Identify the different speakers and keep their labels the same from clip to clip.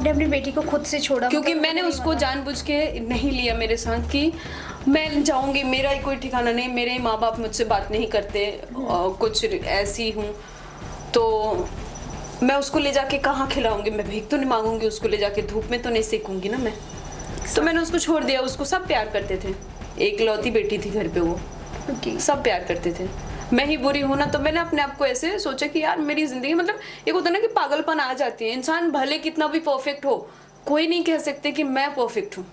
Speaker 1: आपने अपनी बेटी को खुद से छोड़ा?
Speaker 2: क्योंकि
Speaker 1: मतलब
Speaker 2: मैंने उसको जानबूझ के नहीं लिया मेरे साथ कि मैं जाऊंगी, मेरा ही कोई ठिकाना नहीं, मेरे माँ बाप मुझसे बात नहीं करते, कुछ ऐसी हूँ तो मैं उसको ले जाके कहाँ खिलाऊंगी, मैं भीख तो नहीं मांगूंगी, उसको ले जाके धूप में तो नहीं सेकूंगी ना मैं। तो मैंने उसको छोड़ दिया। उसको सब प्यार करते थे, एक लौती बेटी थी घर पे, वो सब प्यार करते थे। मैं ही बुरी हूं ना, तो मैंने अपने आप को ऐसे सोचा कि यार मेरी जिंदगी, मतलब एक होता है ना कि पागलपन आ जाती है। इंसान भले कितना भी परफेक्ट हो, कोई नहीं कह सकते कि मैं परफेक्ट हूँ।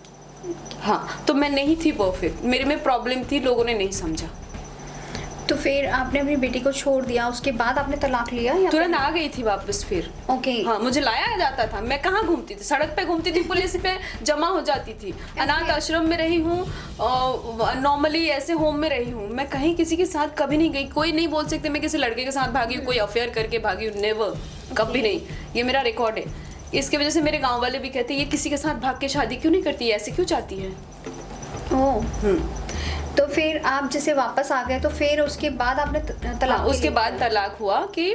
Speaker 2: हाँ, तो मैं नहीं थी परफेक्ट, मेरे में प्रॉब्लम थी, लोगों ने नहीं समझा।
Speaker 1: तो फिर आपने अपनी बेटी को छोड़ दिया, उसके बाद आपने तलाक लिया या
Speaker 2: तुरंत आ गई थी वापस फिर।
Speaker 1: ओके।
Speaker 2: हाँ, मुझे लाया जाता था, मैं कहाँ घूमती थी, सड़क पे घूमती थी, पुलिस पे जमा हो जाती थी। अनाथ आश्रम में रही हूँ, नॉर्मली ऐसे होम में रही हूँ, मैं कहीं किसी के साथ कभी नहीं गई। कोई नहीं बोल सकते मैं किसी लड़के के साथ भागी हूँ, कोई अफेयर करके भागी हूँ, नेवर, कभी नहीं। ये मेरा रिकॉर्ड है। इसकी वजह से मेरे गाँव वाले भी कहते हैं ये किसी के साथ भाग के शादी क्यों नहीं करती, ऐसे क्यों चाहती है।
Speaker 1: तो फिर आप जैसे वापस आ गए, तो फिर उसके बाद आपने तलाक?
Speaker 2: हाँ, उसके बाद तलाक हुआ कि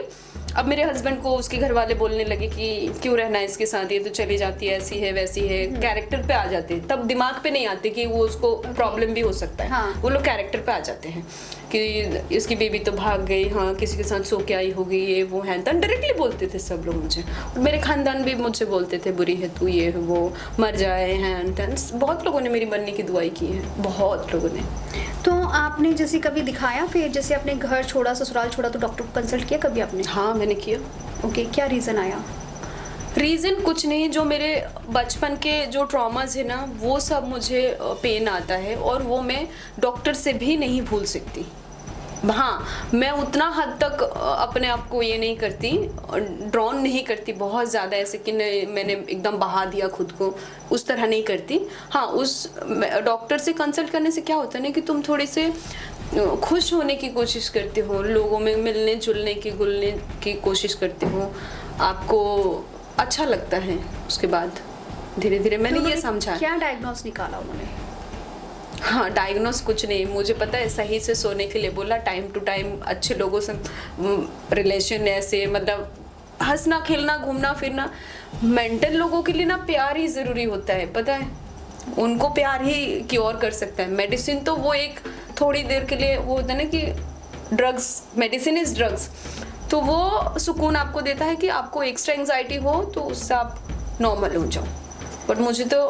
Speaker 2: अब मेरे हस्बैंड को उसके घर वाले बोलने लगे कि क्यों रहना है इसके साथ, ये तो चली जाती है, ऐसी है वैसी है। कैरेक्टर पे आ जाते हैं, तब दिमाग पे नहीं आते कि वो उसको प्रॉब्लम भी हो सकता है।
Speaker 1: हाँ।
Speaker 2: वो लोग कैरेक्टर पे आ जाते हैं कि इसकी बेबी तो भाग गई, हाँ किसी के साथ सो के आई होगी, ये वो है। तो डायरेक्टली बोलते थे सब लोग मुझे, और मेरे खानदान भी मुझसे बोलते थे बुरी है तू, ये है वो, मर जाए हैं। बहुत लोगों ने मेरी मरने की दुआई की है, बहुत लोगों ने।
Speaker 1: तो आपने जैसे कभी दिखाया, फिर जैसे अपने घर छोड़ा, ससुराल छोड़ा, तो डॉक्टर को कंसल्ट किया कभी आपने?
Speaker 2: हाँ, मैंने किया।
Speaker 1: ओके, क्या रीज़न आया?
Speaker 2: रीज़न कुछ नहीं, जो मेरे बचपन के जो ट्रॉमास है ना, वो सब मुझे पेन आता है, और वो मैं डॉक्टर से भी नहीं भूल सकती। हाँ, मैं उतना हद तक अपने आप को ये नहीं करती, ड्रॉन नहीं करती बहुत ज़्यादा, ऐसे कि मैंने एकदम बहा दिया खुद को, उस तरह नहीं करती। हाँ, उस डॉक्टर से कंसल्ट करने से क्या होता है ना कि तुम थोड़े से खुश होने की कोशिश करते हो, लोगों में मिलने जुलने की घुलने की कोशिश करते हो, आपको अच्छा लगता है। उसके बाद धीरे धीरे मैंने ये समझा।
Speaker 1: क्या डायग्नोस निकाला उन्होंने?
Speaker 2: हाँ, डायग्नोस कुछ नहीं, मुझे पता है, सही से सोने के लिए बोला, टाइम टू टाइम अच्छे लोगों से रिलेशन, ऐसे मतलब हंसना खेलना घूमना फिरना। मेंटल लोगों के लिए ना प्यार ही ज़रूरी होता है, पता है, उनको प्यार ही क्योर कर सकता है। मेडिसिन तो वो एक थोड़ी देर के लिए, वो होता है ना कि ड्रग्स, मेडिसिन इज ड्रग्स, तो वो सुकून आपको देता है कि आपको एक्स्ट्रा एंजाइटी हो तो उससे आप नॉर्मल हो जाओ, बट मुझे तो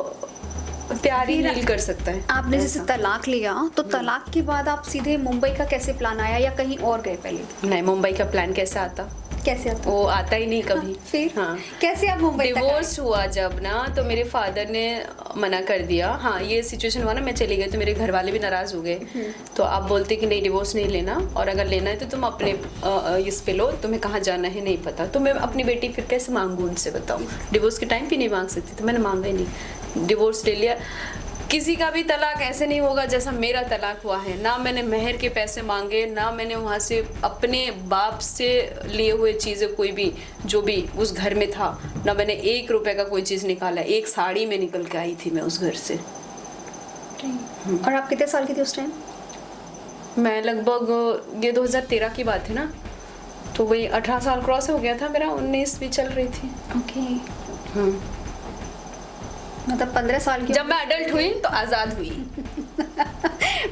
Speaker 2: प्यार ही हील कर सकता है।
Speaker 1: आपने जैसे तलाक लिया, तो तलाक के बाद आप सीधे मुंबई का कैसे प्लान आया, या कहीं और गए पहले?
Speaker 2: नहीं, मुंबई का प्लान कैसे आता,
Speaker 1: कैसे आता?
Speaker 2: वो आता ही नहीं कभी।
Speaker 1: फिर
Speaker 2: हाँ,
Speaker 1: कैसे आप मुंबई तक आए?
Speaker 2: डिवोर्स हुआ जब ना, तो मेरे फादर ने मना कर दिया। हाँ, ये सिचुएशन हुआ ना, मैं चली गई तो मेरे घर वाले भी नाराज हो गए। तो आप बोलते कि नहीं डिवोर्स नहीं लेना, और अगर लेना है तो तुम अपने इस पे लो, तुम्हें कहाँ जाना है नहीं पता। तो मैं अपनी बेटी फिर कैसे मांगू उनसे, बताओ। डिवोर्स के टाइम भी नहीं मांग सकती, तो मैंने मांगा ही नहीं, डिवोर्स ले लिया। किसी का भी तलाक ऐसे नहीं होगा जैसा मेरा तलाक हुआ है। ना मैंने मेहर के पैसे मांगे, ना मैंने वहाँ से अपने बाप से लिए हुए चीज़ें, कोई भी जो भी उस घर में था, ना मैंने 1 रुपए का कोई चीज़ निकाला। एक साड़ी में निकल के आई थी मैं उस घर से।
Speaker 1: और आप कितने साल की थी उस टाइम?
Speaker 2: मैं लगभग, ये 2013 की बात है ना, तो वही 18 साल क्रॉस हो गया था मेरा, 19 भी चल रही थी।
Speaker 1: ओके। मतलब 15 साल की
Speaker 2: जब मैं अडल्ट हुई तो आज़ाद हुई।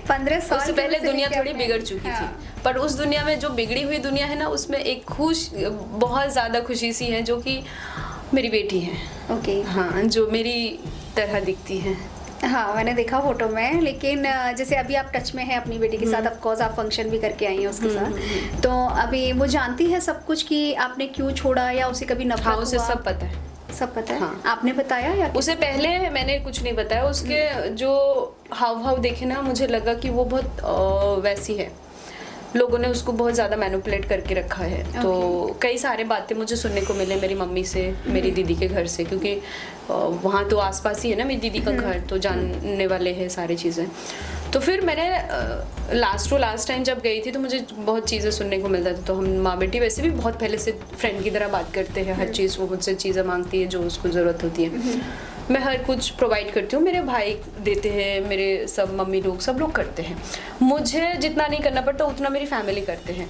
Speaker 1: 15 साल
Speaker 2: उससे पहले दुनिया थोड़ी बिगड़ चुकी
Speaker 1: हाँ।
Speaker 2: थी, पर उस दुनिया में जो बिगड़ी हुई दुनिया है ना, उसमें एक बहुत ज़्यादा खुशी सी है, जो कि मेरी बेटी है।
Speaker 1: ओके।
Speaker 2: हाँ, जो मेरी तरह दिखती है।
Speaker 1: हाँ, मैंने देखा फोटो में। लेकिन जैसे अभी आप टच में हैं अपनी बेटी के साथ, ऑफ कोर्स आप फंक्शन भी करके आई हैं उसके साथ, तो अभी वो जानती है सब कुछ कि आपने क्यों छोड़ा, या उसे कभी नफरत हुआ?
Speaker 2: हाँ, उसे सब पता है।
Speaker 1: सब पता है?
Speaker 2: हाँ।
Speaker 1: आपने बताया या?
Speaker 2: उसे पहले मैंने कुछ नहीं बताया। उसके जो हाव भाव देखे ना, मुझे लगा कि वो बहुत वैसी है। लोगों ने उसको बहुत ज़्यादा मैनिपुलेट करके रखा है। तो कई सारे बातें मुझे सुनने को मिले मेरी मम्मी से, मेरी दीदी के घर से, क्योंकि वहाँ तो आसपास ही है ना मेरी दीदी का घर, तो जानने वाले हैं सारी चीज़ें। तो फिर मैंने लास्ट टाइम जब गई थी तो मुझे बहुत चीज़ें सुनने को मिलता था। तो हम माँ बेटी वैसे भी बहुत पहले से फ्रेंड की तरह बात करते हैं, हर चीज़ वो मुझसे चीज़ें मांगती है जो उसको ज़रूरत होती है। मैं हर कुछ प्रोवाइड करती हूँ, मेरे भाई देते हैं, मेरे सब मम्मी लोग सब लोग करते हैं। मुझे जितना नहीं करना पड़ता उतना मेरी फैमिली करते हैं।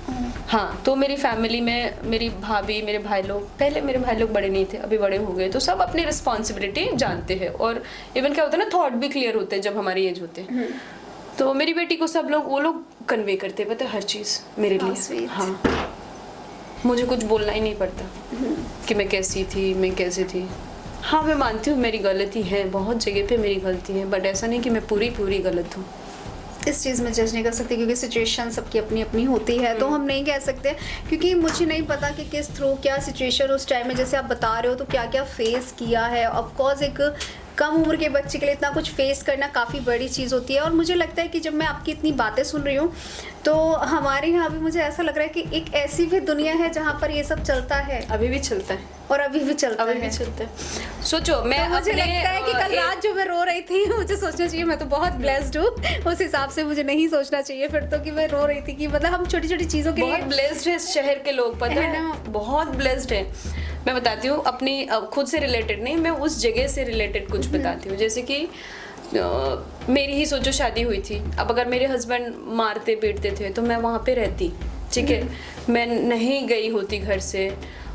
Speaker 2: हाँ, तो मेरी फैमिली में मेरी भाभी, मेरे भाई लोग, पहले मेरे भाई लोग बड़े नहीं थे, अभी बड़े हो गए, तो सब अपनी रिस्पॉन्सिबिलिटी जानते हैं। और इवन क्या होता है ना, थॉट भी क्लियर होते हैं जब हमारी एज होते हैं। तो मेरी बेटी को सब लोग, वो लोग कन्वे करते हैं, पता है, हर चीज़ मेरे लिए। हाँ, मुझे कुछ बोलना ही नहीं पड़ता कि मैं कैसी थी, मैं कैसी थी। हाँ, मैं मानती हूँ मेरी गलती है, बहुत जगह पे मेरी गलती है, बट ऐसा नहीं कि मैं पूरी गलत हूँ।
Speaker 1: इस चीज़ में जज नहीं कर सकते क्योंकि सिचुएशन सबकी अपनी अपनी होती है, तो हम नहीं कह सकते क्योंकि मुझे नहीं पता कि किस थ्रू क्या सिचुएशन उस टाइम में, जैसे आप बता रहे हो, तो क्या क्या फेस किया है। ऑफ कोर्स एक कम उम्र के बच्चे के लिए इतना कुछ फेस करना काफ़ी बड़ी चीज़ होती है। और मुझे लगता है कि जब मैं आपकी इतनी बातें सुन रही हूँ तो हमारे यहाँ भी मुझे ऐसा लग रहा है कि एक ऐसी भी दुनिया है जहाँ पर ये सब चलता है,
Speaker 2: अभी भी चलता है
Speaker 1: और अभी भी चलता है।
Speaker 2: सोचो, मैं
Speaker 1: तो मुझे लगता है कि कल रात जो मैं रो रही थी, मुझे सोचना चाहिए मैं तो बहुत ब्लेस्ड हूँ, उस हिसाब से मुझे नहीं सोचना चाहिए फिर तो कि मैं रो रही थी कि मतलब हम छोटी छोटी चीज़ों के लिए
Speaker 2: बहुत ब्लेस्ड है इस शहर के लोग, पता है ना, बहुत ब्लेस्ड है। मैं बताती हूँ अपनी खुद से रिलेटेड नहीं, मैं उस जगह से रिलेटेड कुछ बताती हूँ। जैसे कि मेरी ही सोचो शादी हुई थी, अब अगर मेरे हस्बैंड मारते पीटते थे तो मैं वहाँ पे रहती, ठीक है, मैं नहीं गई होती घर से,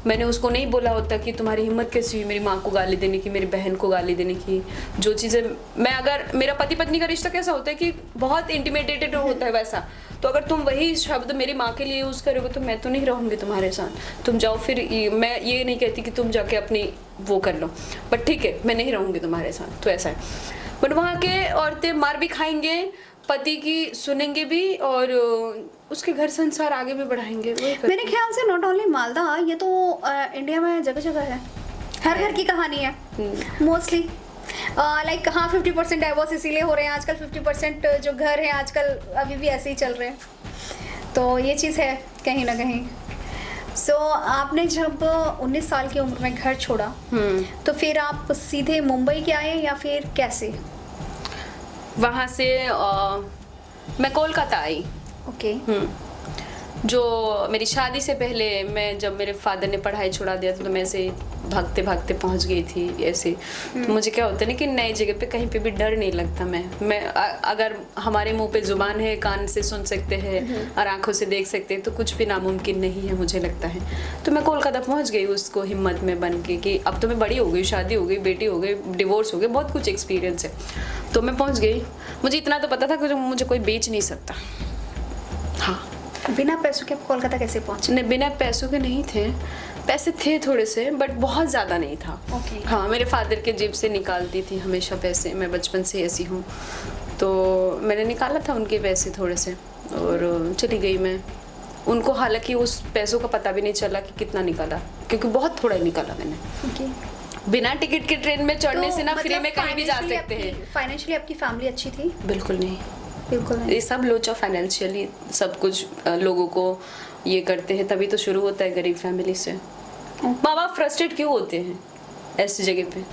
Speaker 2: मैंने उसको नहीं बोला होता कि तुम्हारी हिम्मत कैसी हुई मेरी माँ को गाली देने की, मेरी बहन को गाली देने की। जो चीज़ें मैं, अगर मेरा पति पत्नी का रिश्ता कैसा होता है कि बहुत इंटिमेटेड होता है वैसा, तो अगर तुम वही शब्द मेरी माँ के लिए यूज़ करोगे तो मैं तो नहीं रहूँगी तुम्हारे साथ, तुम जाओ। फिर मैं ये नहीं कहती कि तुम जाके अपनी वो कर लो, बट ठीक है, मैं नहीं रहूँगी तुम्हारे साथ, तो ऐसा है। बट वहाँ के औरतें मार भी खाएंगे, पति की सुनेंगे भी, और उसके घर संसार आगे भी बढ़ाएंगे।
Speaker 1: मेरे ख्याल से नॉट ओनली मालदा, ये तो इंडिया में जगह जगह है, हर घर की कहानी है मोस्टली। लाइक हाँ, 50% डाइवोर्स इसीलिए हो रहे हैं आजकल, 50% जो घर हैं आजकल अभी भी ऐसे ही चल रहे हैं, तो ये चीज़ है कहीं ना कहीं। सो आपने जब 19 साल की उम्र में घर छोड़ा तो फिर आप सीधे मुंबई के आए या फिर कैसे?
Speaker 2: वहाँ से मैं कोलकाता आई।
Speaker 1: ओके।
Speaker 2: जो मेरी शादी से पहले, मैं जब मेरे फादर ने पढ़ाई छुड़ा दिया था तो मैं ऐसे भागते भागते पहुंच गई थी ऐसे। तो मुझे क्या होता है ना कि नई जगह पे कहीं पे भी डर नहीं लगता। मैं अगर हमारे मुंह पे जुबान है, कान से सुन सकते हैं और आंखों से देख सकते हैं, तो कुछ भी नामुमकिन नहीं है मुझे लगता है। तो मैं कोलकाता पहुंच गई उसको हिम्मत में बन के कि अब तो मैं बड़ी हो गई, शादी हो गई, बेटी हो गई, डिवोर्स हो गई, बहुत कुछ एक्सपीरियंस है। तो मैं पहुँच गई। मुझे इतना तो पता था कि मुझे कोई बेच नहीं सकता। हाँ,
Speaker 1: बिना पैसों के आप कोलकाता कैसे पहुंचे?
Speaker 2: नहीं, बिना पैसों के नहीं थे, पैसे थे थोड़े से, बट बहुत ज़्यादा नहीं था।
Speaker 1: Okay.
Speaker 2: हाँ, मेरे फादर के जेब से निकालती थी हमेशा पैसे, मैं बचपन से ऐसी हूँ, तो मैंने निकाला था उनके पैसे थोड़े से और चली गई मैं। उनको हालांकि उस पैसों का पता भी नहीं चला कि कितना निकाला, क्योंकि बहुत थोड़ा निकाला मैंने।
Speaker 1: Okay.
Speaker 2: बिना टिकट के ट्रेन में चढ़ने
Speaker 1: तो
Speaker 2: से ना फ्री
Speaker 1: मतलब
Speaker 2: में कहीं भी जा सकते हैं।
Speaker 1: फाइनेंशियली आपकी फैमिली अच्छी थी?
Speaker 2: बिल्कुल नहीं,
Speaker 1: बिल्कुल नहीं।
Speaker 2: ये सब लोचा फाइनेंशियली सब कुछ लोगों को ये करते हैं, तभी तो शुरू होता है गरीब फैमिली से। माँ बाप फ्रस्ट्रेट क्यों होते हैं ऐसी जगह पे?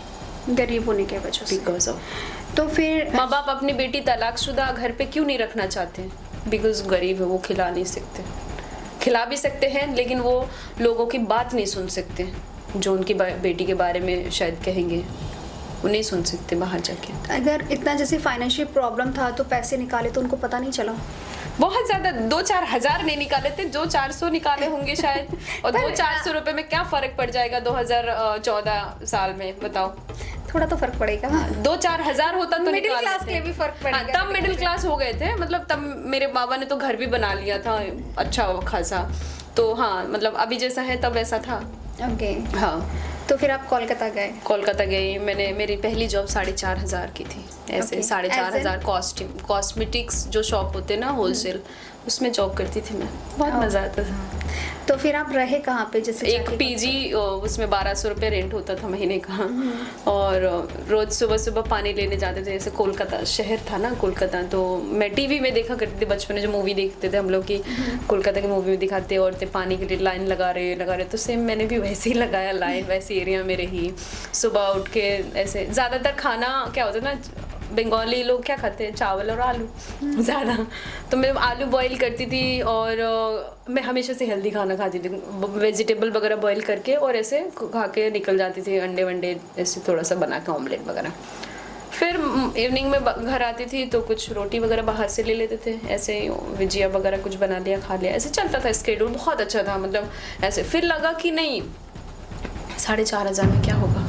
Speaker 1: गरीब होने के वजह से।
Speaker 2: बिकॉज ऑफ,
Speaker 1: तो फिर
Speaker 2: माँ बाप अपनी बेटी तलाकशुदा घर पे क्यों नहीं रखना चाहते हैं? बिकॉज गरीब है, वो खिला नहीं सकते। खिला भी सकते हैं लेकिन वो लोगों की बात नहीं सुन सकते, जो उनकी बेटी के बारे में शायद कहेंगे, वो नहीं सुन सकते बाहर जाके।
Speaker 1: अगर इतना जैसे फाइनेंशियल प्रॉब्लम था तो पैसे निकाले तो उनको पता नहीं चला?
Speaker 2: बहुत ज्यादा 2-4 हज़ार नहीं निकाले थे, 400 निकाले होंगे शायद। और 200-400 रुपए में क्या फर्क पड़ जाएगा 2014 साल में, बताओ?
Speaker 1: थोड़ा तो फर्क पड़ेगा।
Speaker 2: 2-4 हज़ार होता तो
Speaker 1: मिडिल क्लास के लिए भी फर्क पड़ेगा।
Speaker 2: हाँ, तब मिडिल क्लास हो गए थे, मतलब तब मेरे बाबा ने तो घर भी बना लिया था अच्छा खासा, तो हाँ, मतलब अभी जैसा है तब वैसा था।
Speaker 1: ओके।
Speaker 2: हाँ,
Speaker 1: तो फिर आप कोलकाता गए?
Speaker 2: कोलकाता गई मैंने। मेरी पहली जॉब 4,500 की थी, ऐसे 4,500 कॉस्मेटिक्स जो शॉप होते ना होलसेल, उसमें जॉब करती थी मैं। बहुत मज़ा आता था।
Speaker 1: तो फिर आप रहे कहाँ पे? जैसे
Speaker 2: एक पीजी, उसमें 1200 रुपये रेंट होता था महीने का, और रोज सुबह सुबह पानी लेने जाते थे। जैसे कोलकाता शहर था ना कोलकाता, तो मैं टीवी में देखा करती थी बचपन में, जो मूवी देखते थे हम लोग की कोलकाता की मूवी में दिखाते औरतें पानी के लिए लाइन लगा रहे, तो सेम मैंने भी वैसे ही लगाया लाइन, वैसे एरिया में रही। सुबह उठ के ऐसे ज़्यादातर खाना क्या होता है ना, बंगाली लोग क्या खाते हैं, चावल और आलू ज़्यादा। तो मैं आलू बॉईल करती थी और मैं हमेशा से हेल्दी खाना खाती थी, वेजिटेबल वगैरह बॉईल करके और ऐसे खा के निकल जाती थी, अंडे वंडे ऐसे थोड़ा सा बना के ऑमलेट वगैरह। फिर इवनिंग में घर आती थी तो कुछ रोटी वगैरह बाहर से ले लेते थे, ऐसे ही भुजिया वगैरह कुछ बना लिया, खा लिया, ऐसे चलता था स्केड्यूल, बहुत अच्छा था मतलब ऐसे। फिर लगा कि नहीं 4,500 में क्या होगा,